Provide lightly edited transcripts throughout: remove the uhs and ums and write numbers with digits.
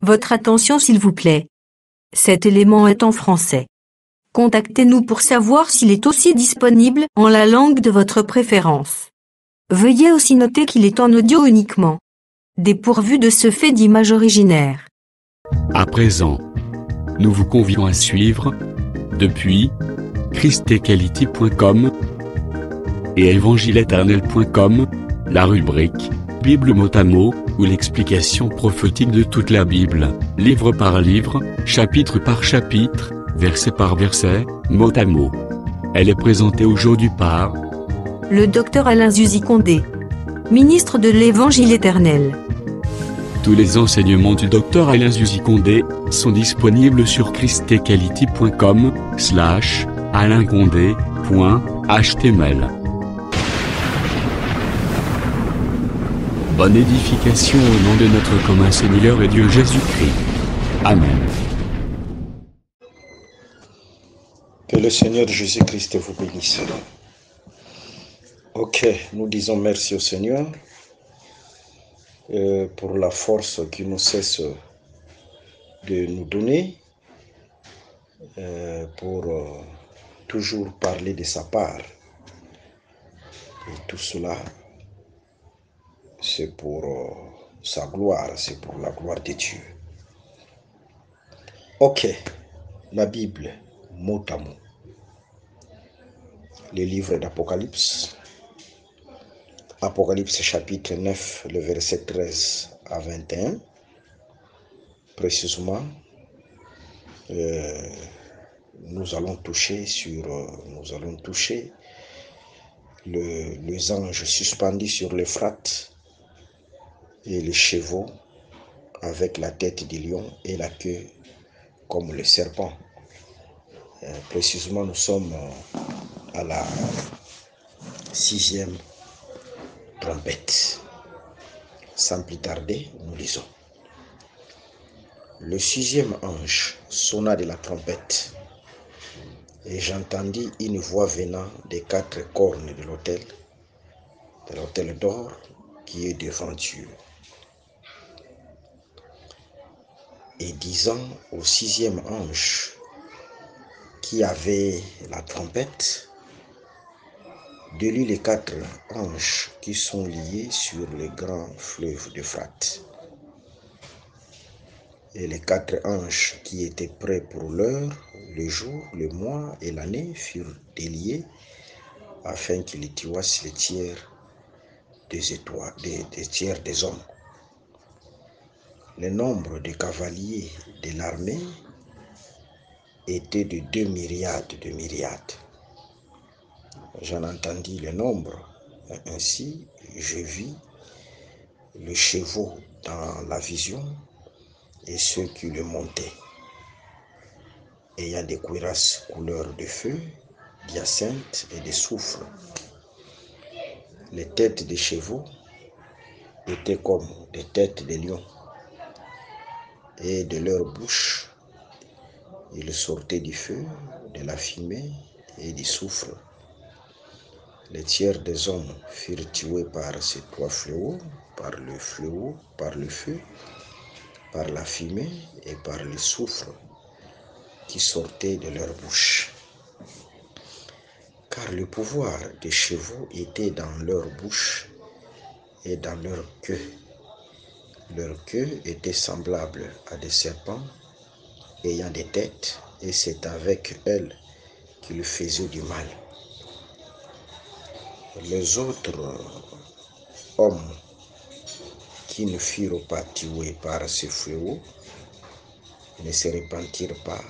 Votre attention s'il vous plaît. Cet élément est en français. Contactez-nous pour savoir s'il est aussi disponible en la langue de votre préférence. Veuillez aussi noter qu'il est en audio uniquement. Dépourvu de ce fait d'image originaire. À présent, nous vous convions à suivre, depuis christequality.com et évangile-éternel.com, la rubrique Bible mot à mot, ou l'explication prophétique de toute la Bible, livre par livre, chapitre par chapitre, verset par verset, mot à mot. Elle est présentée aujourd'hui par le docteur Alain Zuzi Condé, ministre de l'Évangile éternel. Tous les enseignements du docteur Alain Zuzi Condé sont disponibles sur christequality.com/alaincondé.html. Bonne édification au nom de notre commun Seigneur et Dieu Jésus-Christ. Amen. Que le Seigneur Jésus-Christ vous bénisse. Ok, nous disons merci au Seigneur pour la force qu'il ne cesse de nous donner, pour toujours parler de sa part. Et tout cela, c'est pour sa gloire, c'est pour la gloire de Dieu. Ok, la Bible, mot à mot. Le livre d'Apocalypse, Apocalypse chapitre 9, le verset 13 à 21, précisément, nous allons toucher les anges suspendus sur l'Euphrate et les chevaux avec la tête du lion et la queue comme le serpent. Précisément, nous sommes à la 6e trompette. Sans plus tarder, nous lisons. Le 6e ange sonna de la trompette, et j'entendis une voix venant des 4 cornes de l'autel d'or qui est devant Dieu, et disant au 6e ange qui avait la trompette, de lui les 4 anges qui sont liés sur le grand fleuve d'Euphrate. Et les 4 anges qui étaient prêts pour l'heure, le jour, le mois et l'année furent déliés afin qu'ils tuassent les tiers des tiers des hommes. Le nombre de cavaliers de l'armée était de 2 myriades de myriades. J'en entendis le nombre, ainsi je vis les chevaux dans la vision et ceux qui le montaient, ayant des cuirasses couleur de feu, d'hyacinthe et de soufre. Les têtes des chevaux étaient comme des têtes de lions, et de leur bouche il sortait du feu, de la fumée et du soufre. Les tiers des hommes furent tués par ces 3 fléaux, par le feu, par la fumée et par le soufre qui sortait de leur bouche. Car le pouvoir des chevaux était dans leur bouche et dans leur queue. Leur queue était semblable à des serpents ayant des têtes, et c'est avec elles qu'ils faisaient du mal. Les autres hommes qui ne furent pas tués par ce fléau ne se repentirent pas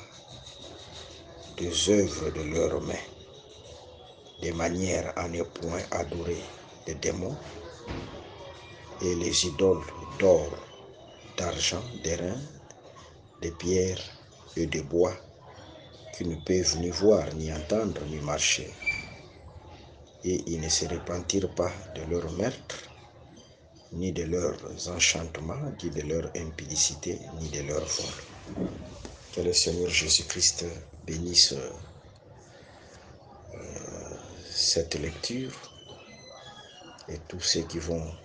des œuvres de leurs mains, de manière à ne point adorer les démons et les idoles d'or, d'argent, d'airain, de pierre et de bois, qui ne peuvent ni voir, ni entendre, ni marcher. Et ils ne se repentirent pas de leur meurtre, ni de leurs enchantements, ni de leur impudicité, ni de leur vol. Que le Seigneur Jésus-Christ bénisse cette lecture et tous ceux qui vont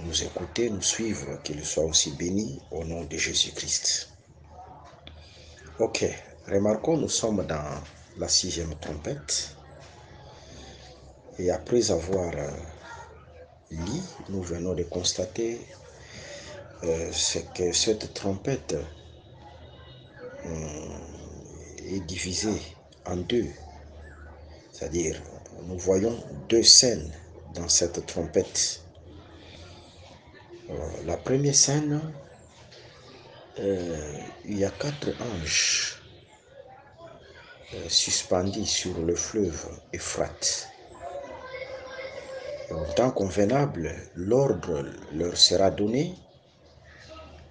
nous écouter, nous suivre, qu'il soit aussi béni au nom de Jésus-Christ. Ok, remarquons, nous sommes dans la 6e trompette. Et après avoir lu, nous venons de constater c'est que cette trompette est divisée en deux. C'est-à-dire, nous voyons deux scènes dans cette trompette. La première scène, il y a 4 anges suspendus sur le fleuve Euphrate. En temps convenable, l'ordre leur sera donné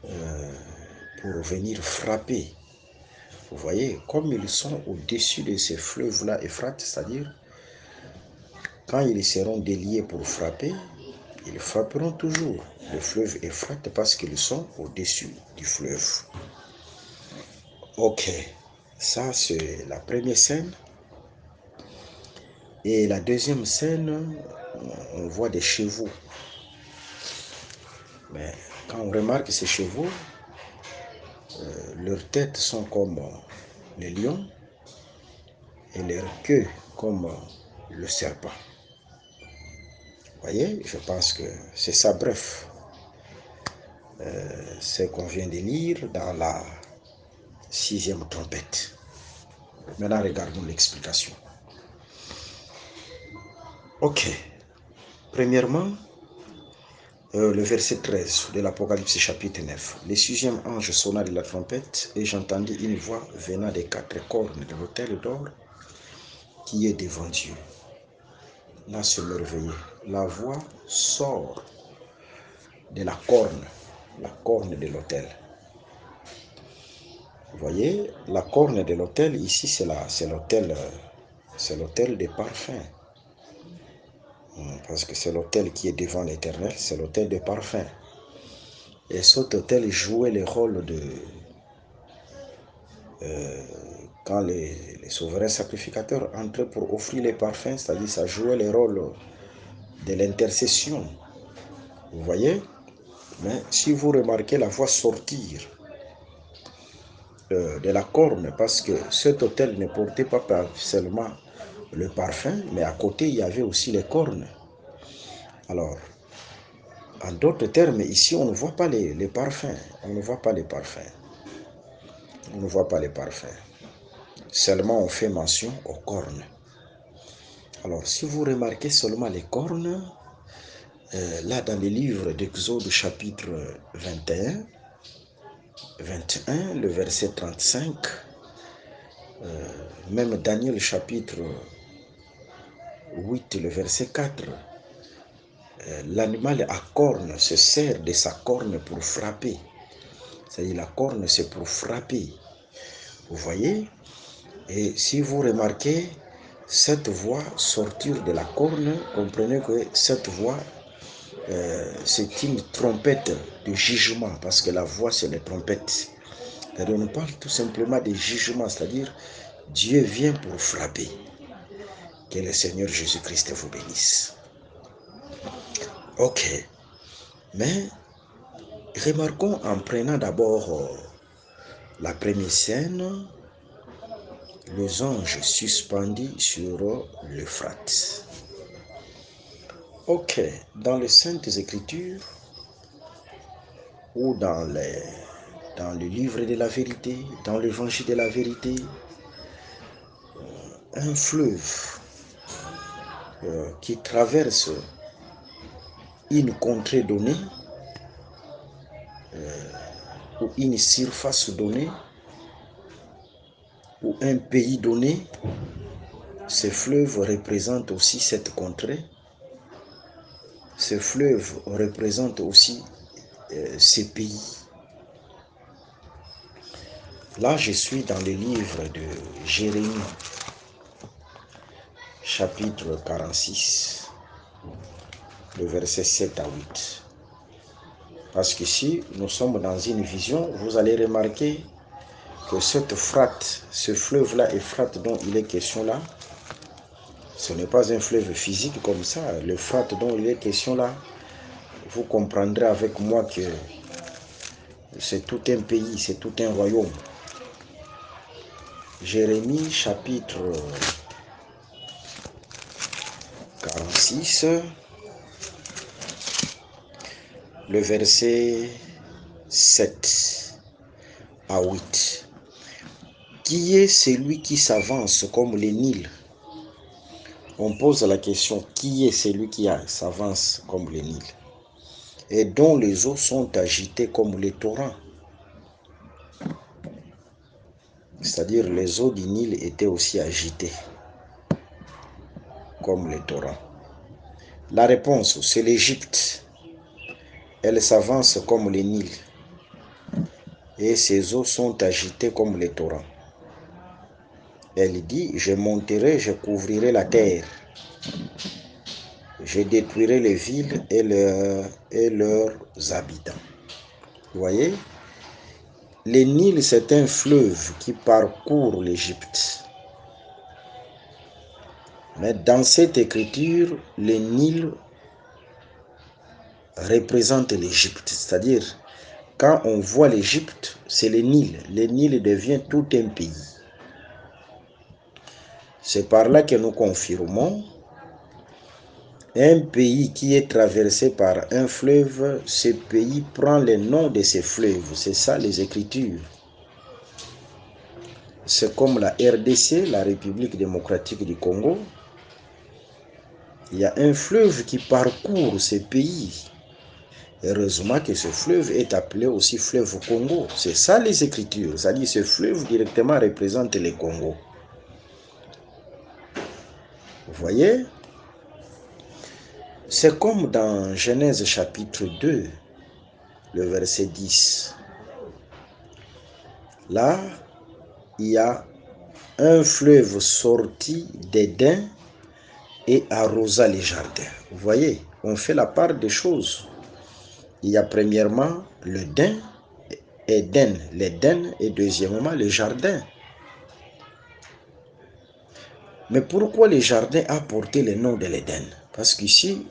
pour venir frapper. Vous voyez, comme ils sont au-dessus de ces fleuves-là Euphrate, c'est-à-dire, quand ils seront déliés pour frapper, ils frapperont toujours le fleuve Euphrate parce qu'ils sont au-dessus du fleuve. Ok, ça c'est la première scène. Et la deuxième scène, on voit des chevaux. Mais quand on remarque ces chevaux, leurs têtes sont comme les lions et leurs queues comme le serpent. Vous voyez, je pense que c'est ça, bref. Ce qu'on vient de lire dans la 6e trompette. Maintenant, regardons l'explication. Ok. Premièrement, le verset 13 de l'Apocalypse chapitre 9. Le 6e ange sonna de la trompette et j'entendis une voix venant des 4 cornes de l'autel d'or qui est devant Dieu. Là, c'est merveilleux. La voix sort de la corne de l'autel. Vous voyez, la corne de l'autel, ici, c'est l'autel des parfums. Parce que c'est l'autel qui est devant l'Éternel, c'est l'autel des parfums. Et cet autel jouait le rôle de... quand les souverains sacrificateurs entraient pour offrir les parfums, c'est-à-dire ça jouait le rôle de l'intercession. Vous voyez? Mais si vous remarquez la voix sortir de la corne, parce que cet autel ne portait pas seulement le parfum, mais à côté il y avait aussi les cornes. Alors, en d'autres termes, ici on ne voit pas les parfums, on ne voit pas les parfums, on ne voit pas les parfums. Seulement on fait mention aux cornes. Alors, si vous remarquez seulement les cornes, là dans les livres d'Exode chapitre 21, le verset 35, même Daniel chapitre 8, le verset 4, l'animal à cornes se sert de sa corne pour frapper. C'est-à-dire la corne c'est pour frapper. Vous voyez? Et si vous remarquez cette voix sortir de la corne, comprenez que cette voix c'est une trompette de jugement, parce que la voix c'est les trompettes. C'est-à-dire on parle tout simplement de jugement, c'est-à-dire Dieu vient pour frapper. Que le Seigneur Jésus-Christ vous bénisse. Ok. Mais remarquons en prenant d'abord la première scène, les anges suspendus sur l'Euphrate. Ok. Dans les Saintes Écritures ou dans le livre de la vérité, dans l'évangile de la vérité, un fleuve qui traverse une contrée donnée ou une surface donnée ou un pays donné, ce fleuve représente aussi cette contrée. Ce fleuve représente aussi ces pays. Là, je suis dans le livre de Jérémie, chapitre 46, le verset 7 à 8. Parce qu'ici, nous sommes dans une vision, vous allez remarquer que cette Euphrate, ce fleuve-là, Euphrate dont il est question là, ce n'est pas un fleuve physique comme ça. L'Euphrate dont il est question là, vous comprendrez avec moi que c'est tout un pays, c'est tout un royaume. Jérémie chapitre 46, le verset 7 à 8. Qui est celui qui s'avance comme le Nil? On pose la question, qui est celui qui s'avance comme le Nil et dont les eaux sont agitées comme les torrents? C'est-à-dire les eaux du Nil étaient aussi agitées comme les torrents. La réponse, c'est l'Égypte. Elle s'avance comme le Nil et ses eaux sont agitées comme les torrents. Elle dit, je monterai, je couvrirai la terre. Je détruirai les villes et leurs habitants. Vous voyez? Le Nil, c'est un fleuve qui parcourt l'Égypte. Mais dans cette écriture, le Nil représente l'Égypte. C'est-à-dire, quand on voit l'Égypte, c'est le Nil. Le Nil devient tout un pays. C'est par là que nous confirmons un pays qui est traversé par un fleuve, ce pays prend le nom de ces fleuves. C'est ça les Écritures. C'est comme la RDC, la République démocratique du Congo. Il y a un fleuve qui parcourt ce pays. Heureusement que ce fleuve est appelé aussi fleuve Congo. C'est ça les Écritures. C'est-à-dire ce fleuve directement représente le Congo. Vous voyez? C'est comme dans Genèse chapitre 2, le verset 10. Là, il y a un fleuve sorti d'Éden et arrosa les jardins. Vous voyez, on fait la part des choses. Il y a premièrement l'Éden, l'Éden et deuxièmement le jardin. Mais pourquoi le jardin a porté le nom de l'Éden? Parce qu'ici,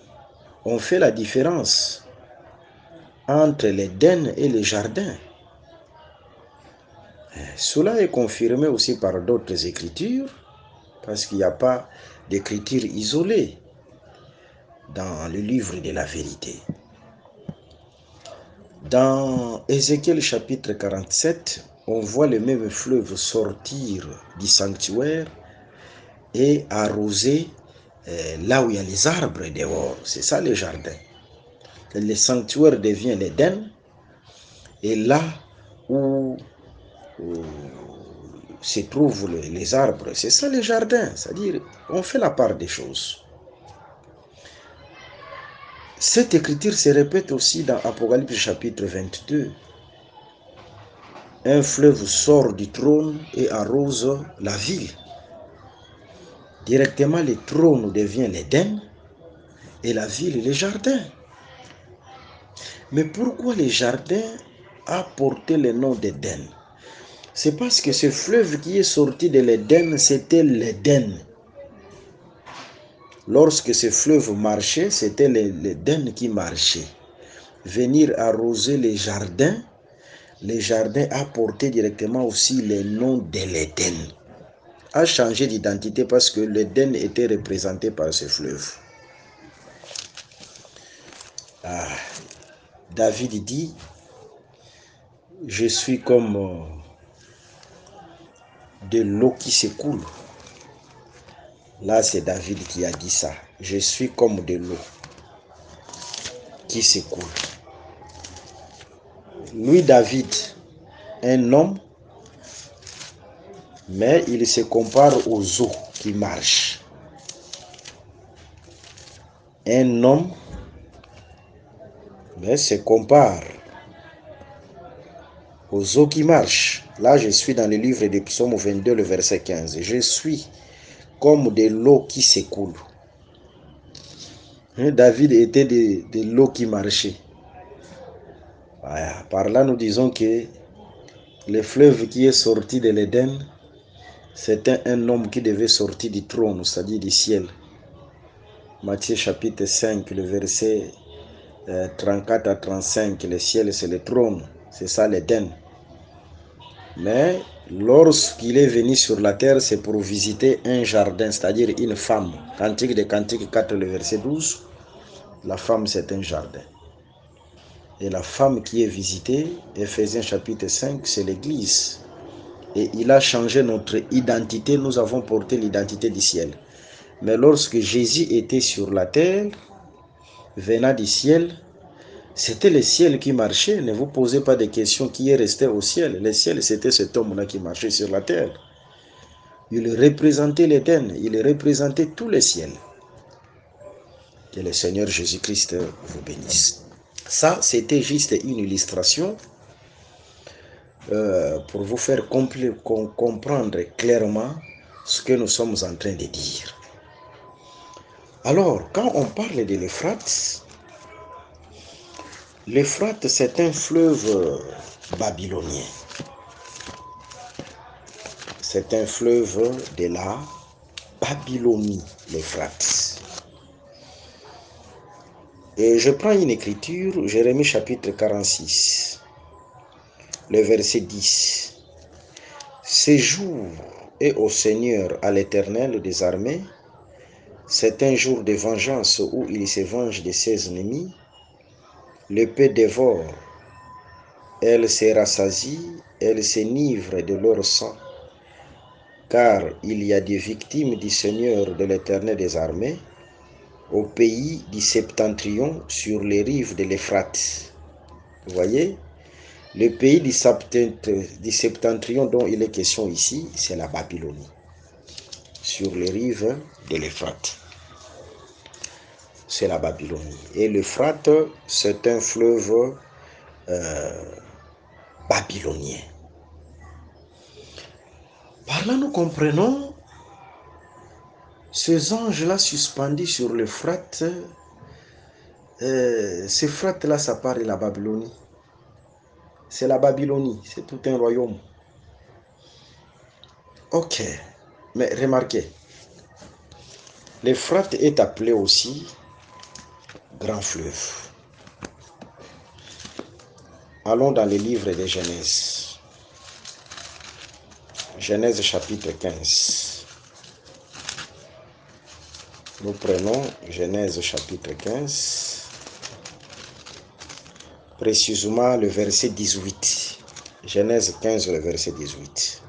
on fait la différence entre l'Éden et le jardin. Cela est confirmé aussi par d'autres écritures, parce qu'il n'y a pas d'écriture isolée dans le livre de la vérité. Dans Ézéchiel chapitre 47, on voit le même fleuve sortir du sanctuaire et arroser là où il y a les arbres dehors. C'est ça le jardin. Le sanctuaire devient l'Éden, et là où se trouvent les arbres, c'est ça le jardin. C'est-à-dire, on fait la part des choses. Cette écriture se répète aussi dans Apocalypse chapitre 22. Un fleuve sort du trône et arrose la ville. Directement, le trône devient l'Éden et la ville, le jardin. Mais pourquoi le jardin a porté le nom d'Éden? C'est parce que ce fleuve qui est sorti de l'Éden, c'était l'Éden. Lorsque ce fleuve marchait, c'était l'Éden qui marchait. Venir arroser les jardins a porté directement aussi le nom de l'Éden. A changé d'identité parce que l'Éden était représenté par ce fleuve. David dit, je suis comme de l'eau qui s'écoule. Là, c'est David qui a dit ça. Je suis comme de l'eau qui s'écoule. Lui, David, un homme, mais il se compare aux eaux qui marchent. Un homme, mais se compare aux eaux qui marchent. Là, je suis dans le livre de Psaume 22, le verset 15. Je suis comme de l'eau qui s'écoule. David était de l'eau qui marchait. Voilà. Par là, nous disons que le fleuve qui est sorti de l'Éden, c'était un homme qui devait sortir du trône, c'est-à-dire du ciel. Matthieu chapitre 5, le verset 34 à 35, le ciel c'est le trône, c'est ça l'Éden. Mais lorsqu'il est venu sur la terre, c'est pour visiter un jardin, c'est-à-dire une femme. Cantique de Cantique 4, le verset 12, la femme c'est un jardin. Et la femme qui est visitée, Éphésiens chapitre 5, c'est l'Église. Et il a changé notre identité, nous avons porté l'identité du ciel. Mais lorsque Jésus était sur la terre, venant du ciel, c'était le ciel qui marchait. Ne vous posez pas de questions qui est resté au ciel. Le ciel, c'était cet homme-là qui marchait sur la terre. Il représentait l'Éden, il représentait tout le ciel. Que le Seigneur Jésus-Christ vous bénisse. Ça, c'était juste une illustration pour vous faire comprendre clairement ce que nous sommes en train de dire. Alors, quand on parle de l'Euphrate, l'Euphrate, c'est un fleuve babylonien. C'est un fleuve de la Babylonie, l'Euphrate. Et je prends une écriture, Jérémie chapitre 46, le verset 10. Ce jour est au Seigneur, à l'Éternel des armées. C'est un jour de vengeance où il se venge de ses ennemis. L'épée dévore, elle se rassasie, elle s'enivre de leur sang. Car il y a des victimes du Seigneur de l'Éternel des armées au pays du Septentrion sur les rives de l'Euphrate. Vous voyez, le pays du Septentrion dont il est question ici, c'est la Babylonie, sur les rives de l'Euphrate. C'est la Babylonie. Et l'Euphrate, c'est un fleuve babylonien. Par là, nous comprenons ces anges-là suspendus sur l'Euphrate. Ces Euphrate-là, ça part de la Babylonie. C'est la Babylonie, c'est tout un royaume. Ok, mais remarquez, l'Euphrate est appelé aussi grand fleuve. Allons dans le livre de Genèse. Genèse chapitre 15. Nous prenons Genèse chapitre 15, précisément le verset 18. Genèse 15, le verset 18.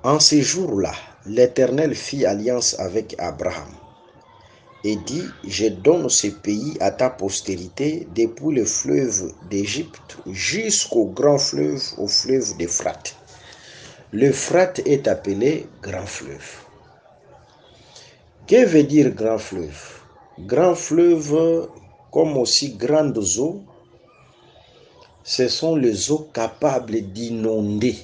En ces jours-là, l'Éternel fit alliance avec Abraham et dit, je donne ce pays à ta postérité depuis le fleuve d'Égypte jusqu'au grand fleuve, au fleuve d'Euphrate. L'Euphrate est appelé grand fleuve. Que veut dire grand fleuve? Grand fleuve, comme aussi grandes eaux, ce sont les eaux capables d'inonder.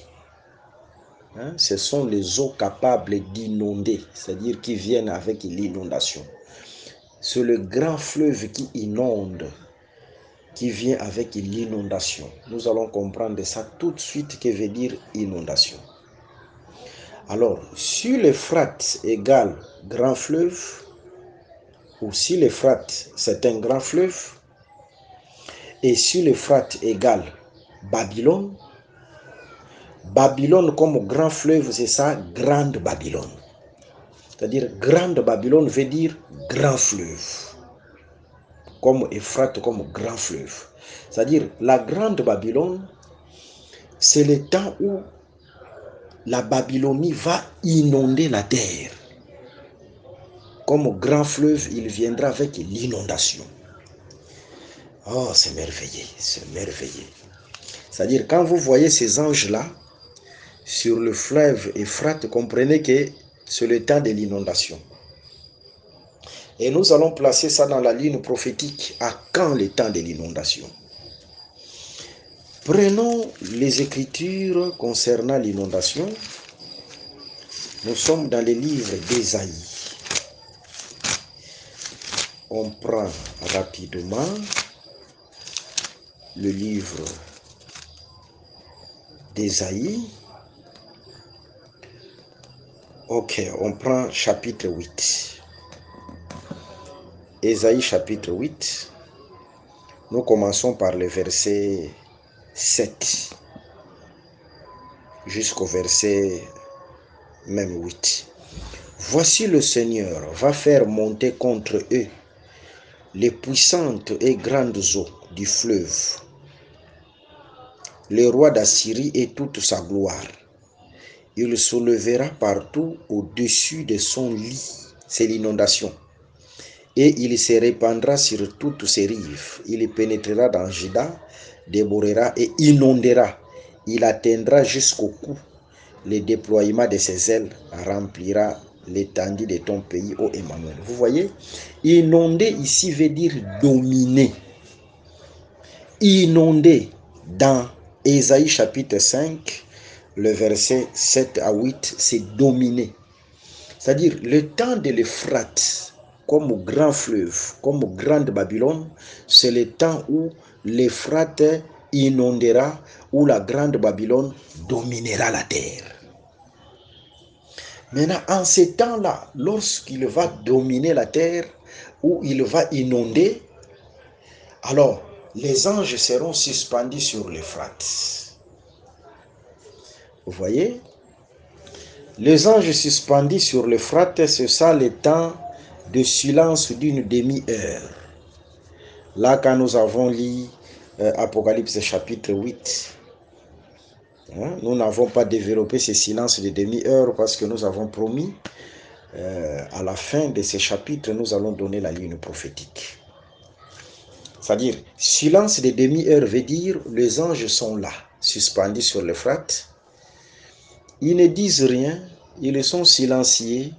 Ce sont les eaux capables d'inonder, c'est-à-dire qui viennent avec l'inondation. C'est le grand fleuve qui inonde, qui vient avec l'inondation. Nous allons comprendre ça tout de suite, que veut dire inondation. Alors, si l'Euphrate égale grand fleuve, ou si l'Euphrate c'est un grand fleuve, et si l'Euphrate égale Babylone, Babylone comme grand fleuve, c'est ça, grande Babylone. C'est-à-dire, grande Babylone veut dire grand fleuve. Comme Euphrate, comme grand fleuve. C'est-à-dire, la grande Babylone, c'est le temps où la Babylonie va inonder la terre. Comme grand fleuve, il viendra avec l'inondation. Oh, c'est merveilleux, c'est merveilleux. C'est-à-dire, quand vous voyez ces anges-là sur le fleuve Euphrate, comprenez que c'est le temps de l'inondation. Et nous allons placer ça dans la ligne prophétique. À quand le temps de l'inondation? Prenons les Écritures concernant l'inondation. Nous sommes dans les livres d'Ésaïe. On prend rapidement le livre d'Ésaïe. Ok, on prend chapitre 8. Ésaïe chapitre 8. Nous commençons par le verset 7 jusqu'au verset même 8. Voici le Seigneur va faire monter contre eux les puissantes et grandes eaux du fleuve, le roi d'Assyrie et toute sa gloire. Il soulevera partout au-dessus de son lit, c'est l'inondation, et il se répandra sur toutes ses rives. Il pénétrera dans Juda, dévorera et inondera. Il atteindra jusqu'au cou. Le déploiement de ses ailes remplira l'étendue de ton pays, ô Emmanuel. Vous voyez, inonder ici veut dire dominer. Inonder dans Ésaïe chapitre 5, le verset 7 à 8, c'est dominer. C'est-à-dire le temps de l'Euphrate, comme grand fleuve, comme grande Babylone, c'est le temps où l'Euphrate inondera, où la grande Babylone dominera la terre. Maintenant, en ces temps-là, lorsqu'il va dominer la terre, où il va inonder, alors les anges seront suspendus sur l'Euphrate. Vous voyez? Les anges suspendus sur l'Euphrate, c'est ça le temps de silence d'une demi-heure. Là, quand nous avons lu Apocalypse chapitre 8, nous n'avons pas développé ce silence de demi-heure parce que nous avons promis à la fin de ce chapitre, nous allons donner la ligne prophétique. C'est-à-dire, silence de demi-heure veut dire les anges sont là, suspendus sur l'Euphrate. Ils ne disent rien, ils sont silencieux.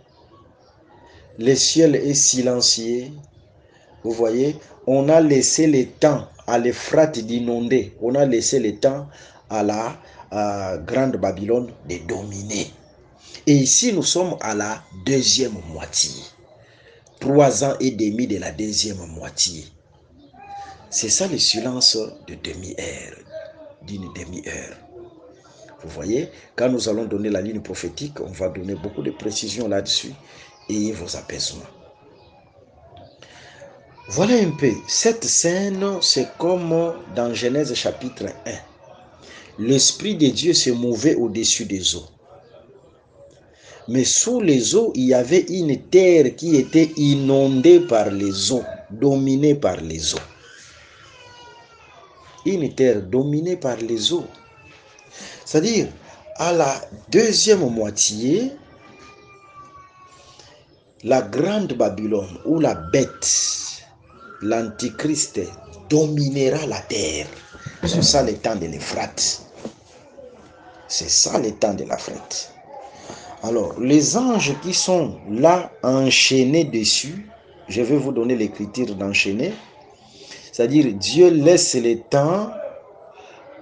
Le ciel est silencieux. Vous voyez, on a laissé le temps à l'Euphrate d'inonder. On a laissé le temps à la grande Babylone de dominer. Et ici, nous sommes à la deuxième moitié. 3 ans et demi de la deuxième moitié. C'est ça le silence de demi-heure, d'une demi-heure. Vous voyez, quand nous allons donner la ligne prophétique, on va donner beaucoup de précisions là-dessus. Ayez vos apaisements. Voilà un peu. Cette scène, c'est comme dans Genèse chapitre 1. L'Esprit de Dieu se mouvait au-dessus des eaux. Mais sous les eaux, il y avait une terre qui était inondée par les eaux, dominée par les eaux. Une terre dominée par les eaux. C'est-à-dire, à la deuxième moitié, la grande Babylone ou la bête, l'antichrist, dominera la terre. C'est ça le temps de l'Euphrate. C'est ça le temps de l'Euphrate. Alors, les anges qui sont là enchaînés dessus, je vais vous donner l'écriture d'enchaîner. C'est-à-dire, Dieu laisse le temps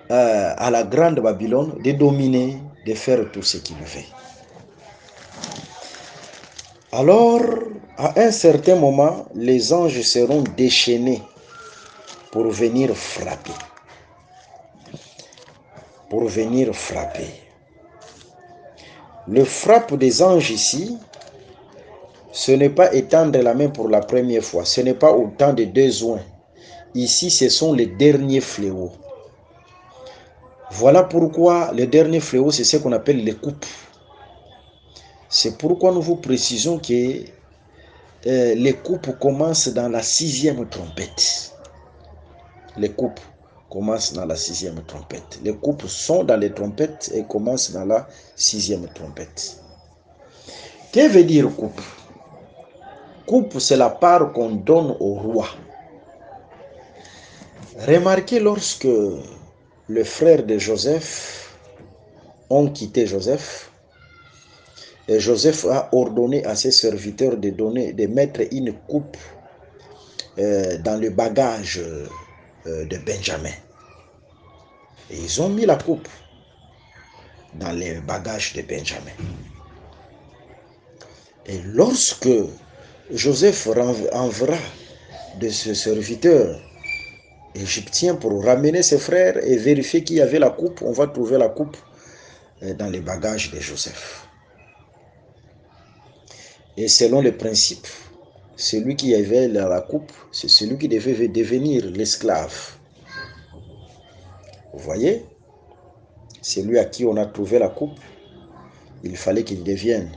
à la grande Babylone de dominer, de faire tout ce qu'il veut. Alors, à un certain moment, les anges seront déchaînés pour venir frapper. Pour venir frapper. Le frappe des anges ici, ce n'est pas étendre la main pour la première fois. Ce n'est pas au temps de 2 juin. Ici, ce sont les derniers fléaux. Voilà pourquoi le dernier fléau, c'est ce qu'on appelle les coupes. C'est pourquoi nous vous précisons que les coupes commencent dans la 6e trompette. Les coupes commencent dans la 6e trompette. Les coupes sont dans les trompettes et commencent dans la 6e trompette. Que veut dire coupe? Coupe, c'est la part qu'on donne au roi. Remarquez lorsque les frères de Joseph ont quitté Joseph, et Joseph a ordonné à ses serviteurs de mettre une coupe dans le bagage de Benjamin. Et ils ont mis la coupe dans le bagage de Benjamin. Et lorsque Joseph enverra de ses serviteurs égyptiens pour ramener ses frères et vérifier qu'il y avait la coupe, on va trouver la coupe dans les bagages de Joseph. Et selon le principe, Celui qui avait la coupe, c'est celui qui devait devenir l'esclave. Vous voyez? Celui à qui on a trouvé la coupe, il fallait qu'il devienne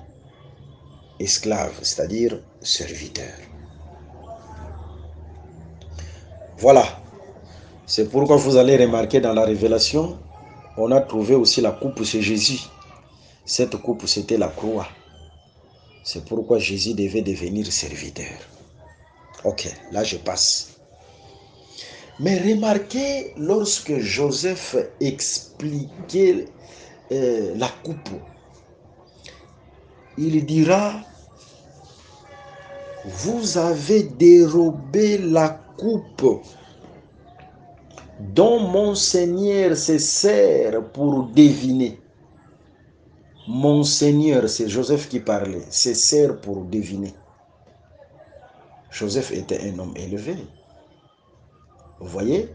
esclave, c'est-à-dire serviteur. Voilà. C'est pourquoi vous allez remarquer dans la Révélation, on a trouvé aussi la coupe chez Jésus. Cette coupe, c'était la croix. C'est pourquoi Jésus devait devenir serviteur. Ok, là je passe. Mais remarquez, lorsque Joseph expliquait la coupe, il dira, vous avez dérobé la coupe dont mon Seigneur se sert pour deviner. Mon Seigneur, c'est Joseph qui parlait, se sert pour deviner. Joseph était un homme élevé. Vous voyez?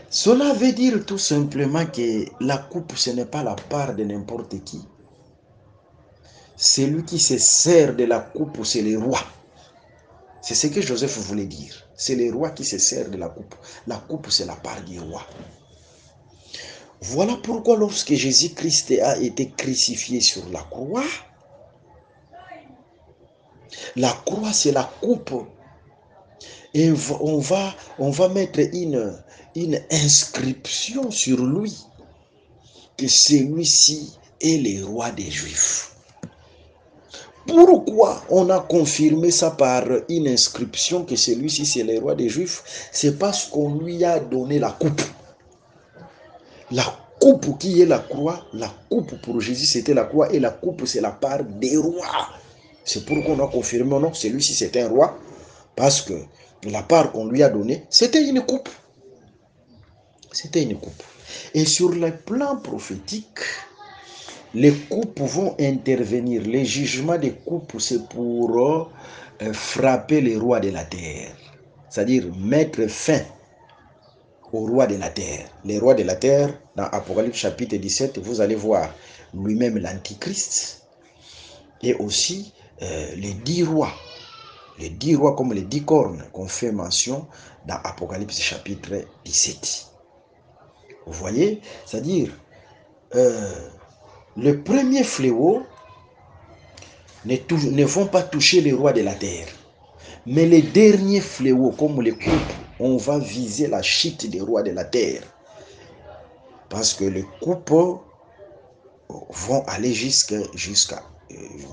Cela veut dire tout simplement que la coupe, ce n'est pas la part de n'importe qui. Celui qui se sert de la coupe, c'est le roi. C'est ce que Joseph voulait dire. C'est le roi qui se sert de la coupe. La coupe, c'est la part du roi. Voilà pourquoi lorsque Jésus-Christ a été crucifié sur la croix, c'est la coupe. Et on va mettre une inscription sur lui, que celui-ci est le roi des Juifs. Pourquoi on a confirmé ça par une inscription que celui-ci c'est le roi des Juifs? C'est parce qu'on lui a donné la coupe. La coupe qui est la croix, la coupe pour Jésus c'était la croix et la coupe c'est la part des rois. C'est pourquoi on a confirmé, non, celui-ci c'est un roi, parce que la part qu'on lui a donnée, c'était une coupe. C'était une coupe. Et sur le plan prophétique, les coupes vont intervenir. Les jugements des coupes, c'est pour frapper les rois de la terre. C'est-à-dire mettre fin aux rois de la terre. Les rois de la terre, dans Apocalypse chapitre 17, vous allez voir lui-même l'Antichrist et aussi les 10 rois. Les 10 rois comme les 10 cornes qu'on fait mention dans Apocalypse chapitre 17. Vous voyez? C'est-à-dire, le premier fléau ne vont pas toucher les rois de la terre. Mais les derniers fléaux, comme les coupes, on va viser la chute des rois de la terre. Parce que les coupes vont aller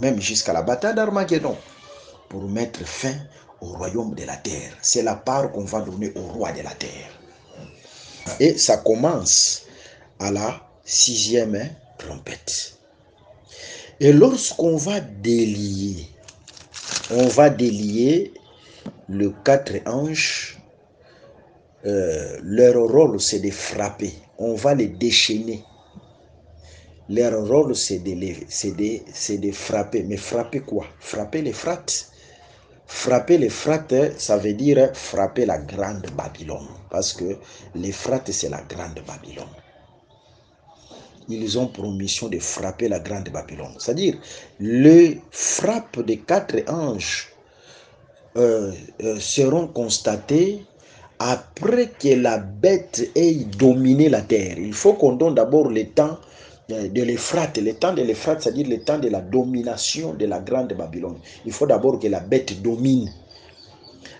même jusqu'à la bataille d'Armageddon pour mettre fin au royaume de la terre. C'est la part qu'on va donner au roi de la terre. Et ça commence à la 6e trompette. Et lorsqu'on va délier, les 4 anges, leur rôle c'est de frapper. On va les déchaîner. Leur rôle c'est de frapper. Mais frapper quoi? Frapper les frates. Frapper les frates, ça veut dire frapper la grande Babylone. Parce que les frates c'est la grande Babylone. Ils ont pour mission de frapper la grande Babylone. C'est-à-dire, les frappes des 4 anges seront constatées après que la bête ait dominé la terre. Il faut qu'on donne d'abord le temps de l'Euphrate. Le temps de l'Euphrate, c'est-à-dire le temps de la domination de la grande Babylone. Il faut d'abord que la bête domine.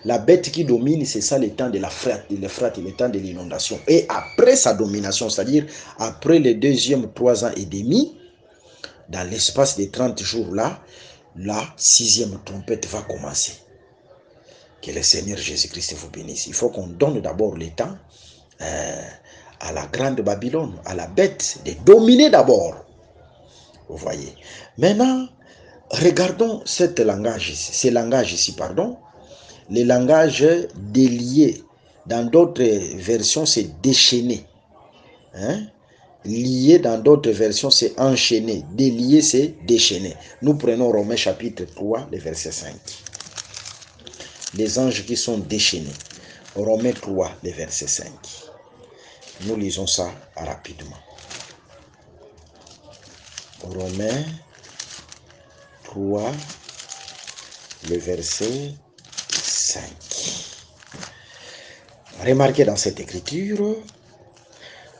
La bête qui domine, c'est ça le temps de l'Euphrate, le temps de l'inondation. Et après sa domination, c'est-à-dire après les 3 ans et demi, dans l'espace de 30 jours là, la 6e trompette va commencer. Que le Seigneur Jésus-Christ vous bénisse. Il faut qu'on donne d'abord le temps à la grande Babylone, à la bête, de dominer d'abord. Vous voyez. Maintenant, regardons ce langage ici, pardon. Le langage délié. Dans d'autres versions, c'est déchaîné. Lié, dans d'autres versions, c'est enchaîné. Délié, c'est déchaîné. Nous prenons Romains chapitre 3, le verset 5. Les anges qui sont déchaînés. Romains 3, le verset 5. Nous lisons ça rapidement. Romains 3, le verset 5. Remarquez dans cette écriture,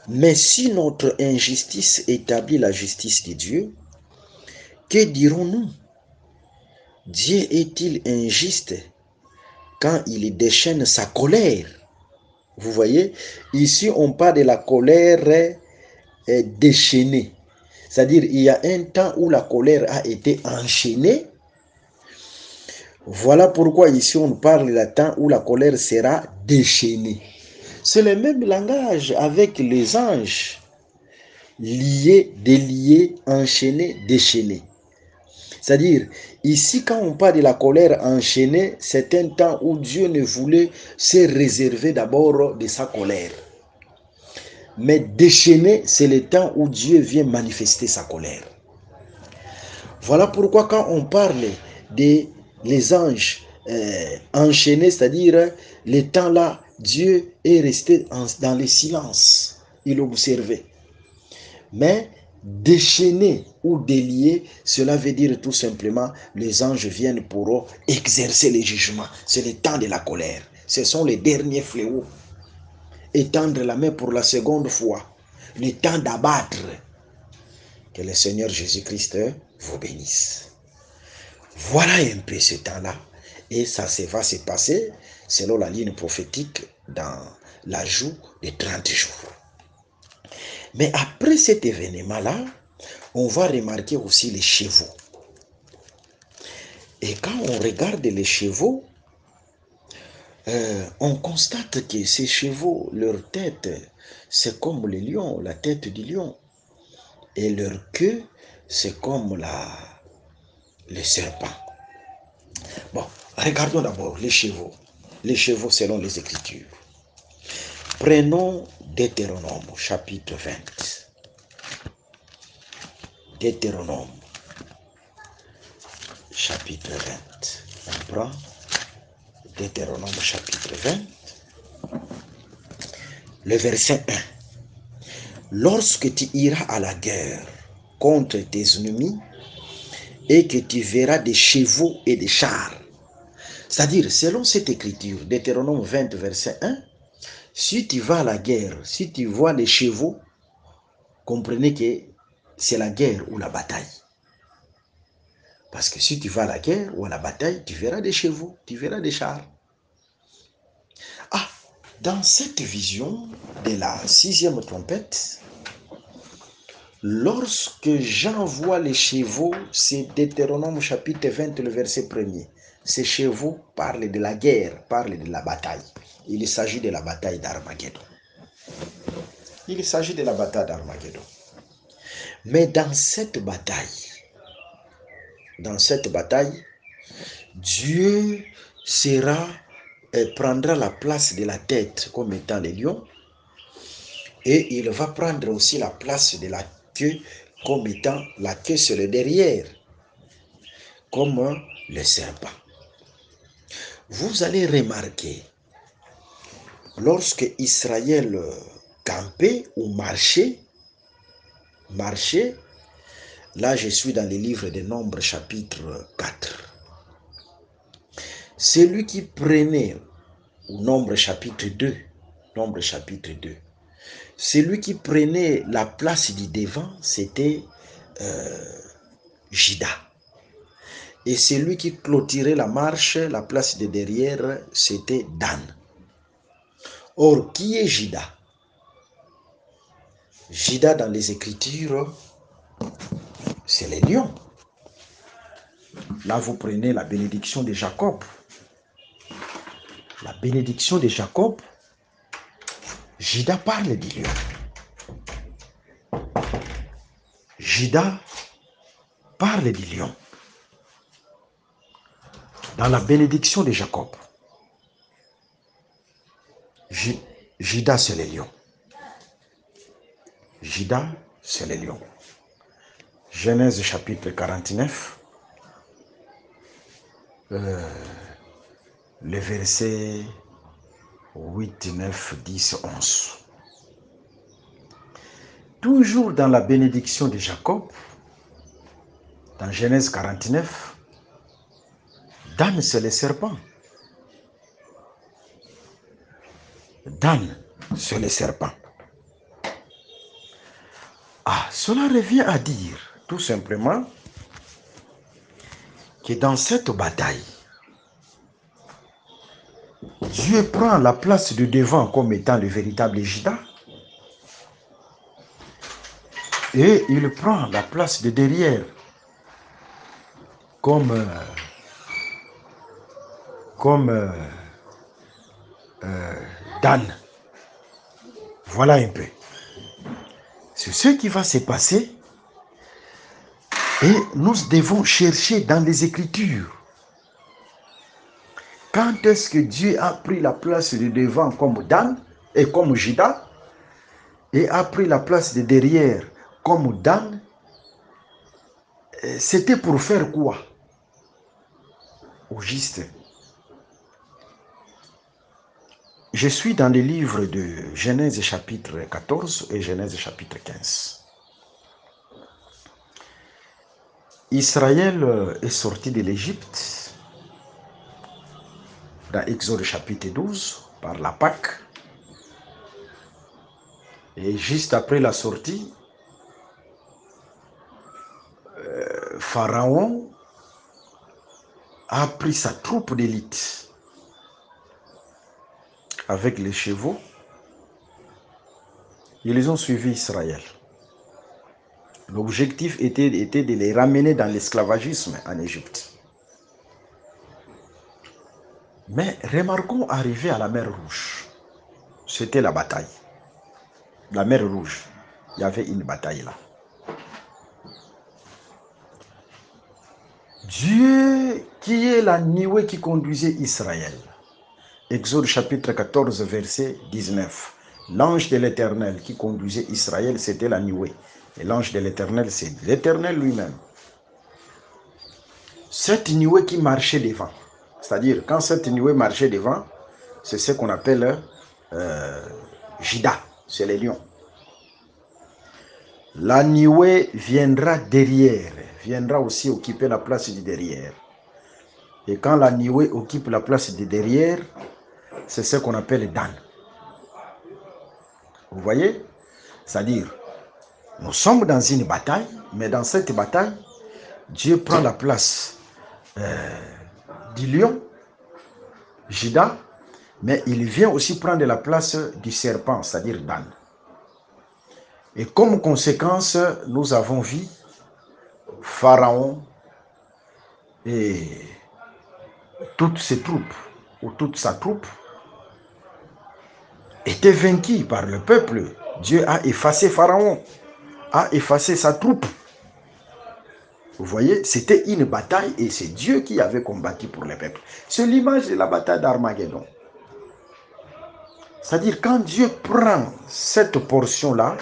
mais si notre injustice établit la justice de Dieu, que dirons-nous? Dieu est-il injuste quand il déchaîne sa colère? Vous voyez, ici on parle de la colère déchaînée. C'est-à-dire, il y a un temps où la colère a été enchaînée. Voilà pourquoi ici on parle d'un temps où la colère sera déchaînée. C'est le même langage avec les anges. Liés, déliés, enchaînés, déchaînés. C'est-à-dire, ici quand on parle de la colère enchaînée, c'est un temps où Dieu ne voulait se réserver d'abord de sa colère. Mais déchaîné, c'est le temps où Dieu vient manifester sa colère. Voilà pourquoi quand on parle des anges enchaînés, c'est-à-dire le temps là, Dieu est resté dans le silence. Il observait. Mais déchaîné ou délié, cela veut dire tout simplement les anges viennent pour exercer les jugements. C'est le temps de la colère. Ce sont les derniers fléaux. Étendre la main pour la seconde fois. Le temps d'abattre. Que le Seigneur Jésus-Christ vous bénisse. Voilà un peu ce temps-là. Et ça va se passer selon la ligne prophétique dans l'ajout de 30 jours. Mais après cet événement-là, on va remarquer aussi les chevaux. Et quand on regarde les chevaux, on constate que ces chevaux, leur tête, c'est comme le lion, la tête du lion. Et leur queue, c'est comme le serpent. Bon, regardons d'abord les chevaux. Les chevaux selon les Écritures. Prenons Deutéronome, chapitre 20. Deutéronome, chapitre 20. On prend Deutéronome, chapitre 20. Le verset 1. Lorsque tu iras à la guerre contre tes ennemis et que tu verras des chevaux et des chars. C'est-à-dire, selon cette écriture, Deutéronome 20, verset 1, si tu vas à la guerre, si tu vois les chevaux, comprenez que c'est la guerre ou la bataille. Parce que si tu vas à la guerre ou à la bataille, tu verras des chevaux, tu verras des chars. Ah, dans cette vision de la 6e trompette, lorsque Jean voit les chevaux, c'est Deutéronome chapitre 20, le verset 1er. Ces chevaux parlent de la guerre, parlent de la bataille. Il s'agit de la bataille d'Armageddon. Il s'agit de la bataille d'Armageddon. Mais dans cette bataille, Dieu prendra la place de la tête comme étant le lion, et il va prendre aussi la place de la queue comme étant la queue sur le derrière, comme le serpent. Vous allez remarquer, lorsque Israël campait ou marchait, là je suis dans le livre des Nombres chapitre 4. Celui qui prenait, ou Nombre chapitre 2, celui qui prenait la place du devant, c'était Juda. Et celui qui clôturait la marche, la place de derrière, c'était Dan. Or, qui est Juda? Juda dans les Écritures, c'est les lions. Là, vous prenez la bénédiction de Jacob. La bénédiction de Jacob, Juda parle du lion. Juda parle du lion. Dans la bénédiction de Jacob, Juda c'est le lion. Juda c'est le lion. Genèse chapitre 49, le verset 8, 9, 10, 11. Toujours dans la bénédiction de Jacob, dans Genèse 49, Dan c'est le serpent. Dan, c'est le serpent. Ah, cela revient à dire, tout simplement, que dans cette bataille, Dieu prend la place de devant comme étant le véritable Juda, et il prend la place de derrière comme Dan. Voilà un peu. C'est ce qui va se passer et nous devons chercher dans les Écritures. Quand est-ce que Dieu a pris la place de devant comme Dan et comme Juda et a pris la place de derrière comme Dan? C'était pour faire quoi? Au juste. Je suis dans les livres de Genèse chapitre 14 et Genèse chapitre 15. Israël est sorti de l'Égypte dans Exode chapitre 12 par la Pâque. Et juste après la sortie, Pharaon a pris sa troupe d'élite avec les chevaux. Ils ont suivi Israël. L'objectif était de les ramener dans l'esclavagisme en Égypte. Mais remarquons, arrivé à la mer Rouge, c'était la bataille. La mer Rouge, il y avait une bataille là. Dieu qui est la nuée qui conduisait Israël. Exode chapitre 14, verset 19. L'ange de l'Éternel qui conduisait Israël, c'était la nuée. Et l'ange de l'Éternel, c'est l'Éternel lui-même. Cette nuée qui marchait devant, c'est-à-dire quand cette nuée marchait devant, c'est ce qu'on appelle Juda, c'est les lions. La nuée viendra derrière, viendra aussi occuper la place du derrière. Et quand la nuée occupe la place du derrière, c'est ce qu'on appelle Dan. Vous voyez? C'est-à-dire, nous sommes dans une bataille, mais dans cette bataille, Dieu prend la place du lion, Juda, mais il vient aussi prendre la place du serpent, c'est-à-dire Dan. Et comme conséquence, nous avons vu Pharaon et toutes ses troupes, ou toute sa troupe, était vaincu par le peuple. Dieu a effacé Pharaon, a effacé sa troupe. Vous voyez, c'était une bataille et c'est Dieu qui avait combattu pour le peuple. C'est l'image de la bataille d'Armageddon. C'est-à-dire quand Dieu prend cette portion-là,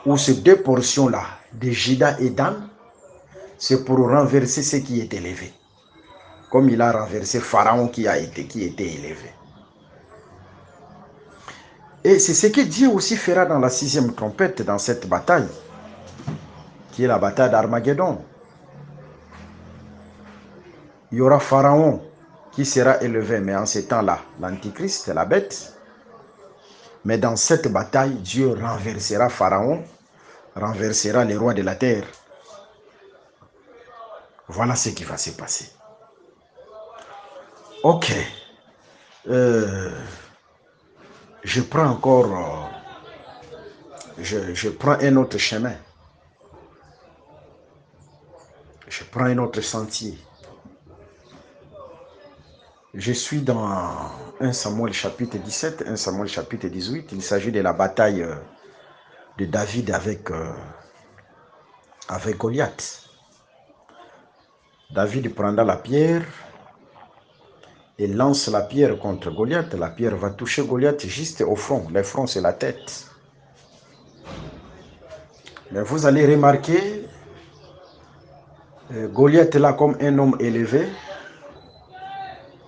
ou ces deux portions-là, de Juda et Dan, c'est pour renverser ce qui est élevé. Comme il a renversé Pharaon qui était élevé. Et c'est ce que Dieu aussi fera dans la 6e trompette, dans cette bataille, qui est la bataille d'Armageddon. Il y aura Pharaon qui sera élevé, mais en ce temps-là, l'Antichrist, la bête. Mais dans cette bataille, Dieu renversera Pharaon, renversera les rois de la terre. Voilà ce qui va se passer. Ok. Je prends encore... je prends un autre chemin. Je prends un autre sentier. Je suis dans 1 Samuel chapitre 17, 1 Samuel chapitre 18. Il s'agit de la bataille de David avec Goliath. David prendra la pierre et lance la pierre contre Goliath. La pierre va toucher Goliath juste au front. Le front, c'est la tête. Mais vous allez remarquer, Goliath là comme un homme élevé,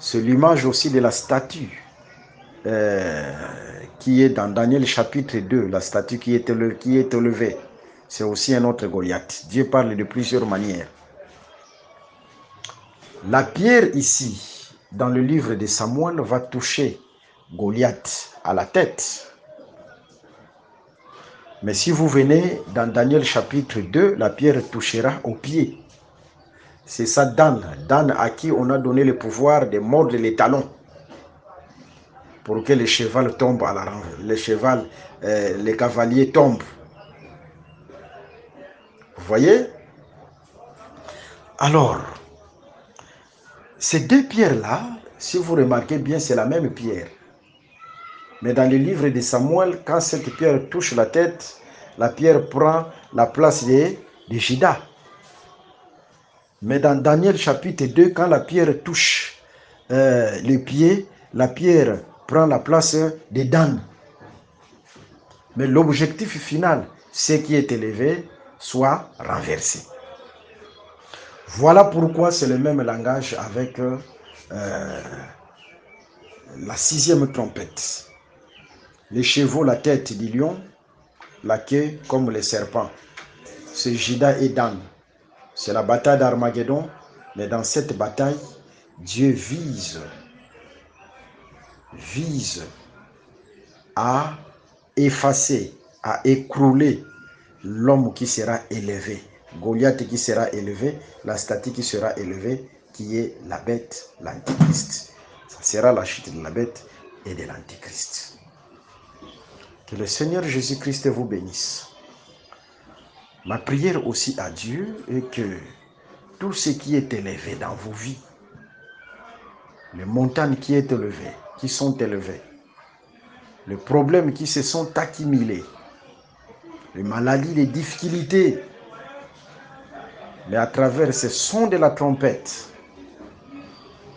c'est l'image aussi de la statue qui est dans Daniel chapitre 2, la statue qui est élevée. C'est aussi un autre Goliath. Dieu parle de plusieurs manières. La pierre ici, dans le livre de Samuel, va toucher Goliath à la tête. Mais si vous venez dans Daniel chapitre 2, la pierre touchera aux pieds. C'est ça Dan. Dan à qui on a donné le pouvoir de mordre les talons pour que le cheval tombe à la renverse. Les cavaliers tombent. Vous voyez? Alors, ces deux pierres-là, si vous remarquez bien, c'est la même pierre. Mais dans le livre de Samuel, quand cette pierre touche la tête, la pierre prend la place de Juda. Mais dans Daniel chapitre 2, quand la pierre touche le pied, la pierre prend la place de Dan. Mais l'objectif final, c'est qui est élevé, soit renversé. Voilà pourquoi c'est le même langage avec la 6e trompette. Les chevaux, la tête du lion, la queue comme les serpents. C'est Juda et Dan. C'est la bataille d'Armageddon, mais dans cette bataille, Dieu vise à effacer, à écrouler l'homme qui sera élevé. Goliath qui sera élevé, la statue qui sera élevée, qui est la bête, l'antichrist. Ça sera la chute de la bête et de l'antichrist. Que le Seigneur Jésus-Christ vous bénisse. Ma prière aussi à Dieu est que tout ce qui est élevé dans vos vies, les montagnes qui sont élevées, les problèmes qui se sont accumulés, les maladies, les difficultés, mais à travers ce son de la trompette,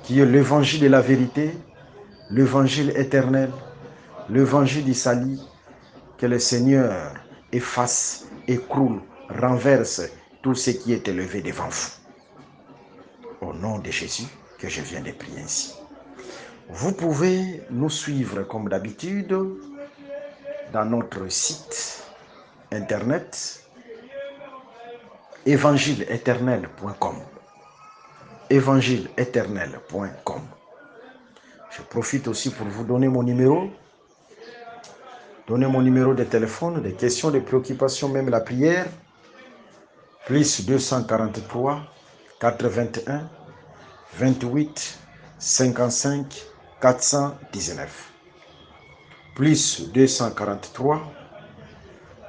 qui est l'évangile de la vérité, l'évangile éternel, l'évangile du salut, que le Seigneur efface, écroule, renverse tout ce qui est élevé devant vous. Au nom de Jésus, que je viens de prier ainsi. Vous pouvez nous suivre comme d'habitude dans notre site internet évangile-éternel.com. évangile-éternel.com. Je profite aussi pour vous donner mon numéro. Donnez mon numéro de téléphone, des questions, des préoccupations, même la prière. Plus 243 81 28 55 419. Plus 243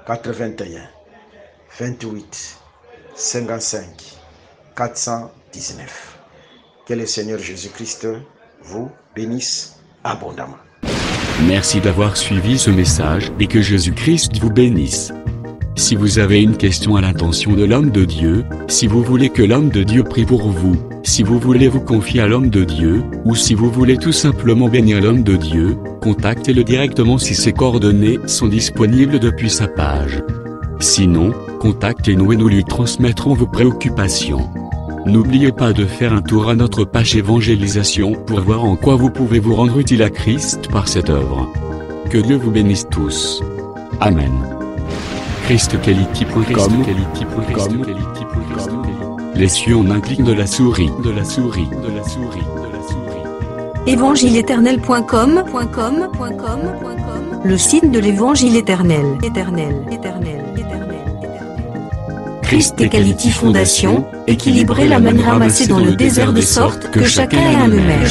81 28 55 419. Que le Seigneur Jésus-Christ vous bénisse abondamment. Merci d'avoir suivi ce message et que Jésus-Christ vous bénisse. Si vous avez une question à l'intention de l'homme de Dieu, si vous voulez que l'homme de Dieu prie pour vous, si vous voulez vous confier à l'homme de Dieu, ou si vous voulez tout simplement bénir l'homme de Dieu, contactez-le directement si ses coordonnées sont disponibles depuis sa page. Sinon, contactez-nous et nous lui transmettrons vos préoccupations. N'oubliez pas de faire un tour à notre page évangélisation pour voir en quoi vous pouvez vous rendre utile à Christ par cette œuvre. Que Dieu vous bénisse tous. Amen. ChristQuality.com. Les cieux en un clic de la souris. Évangile-éternel.com, le site de l'Évangile éternel. Christ Equality Fondation, équilibrer la manne ramassée dans le désert de sorte que chacun ait un le maire.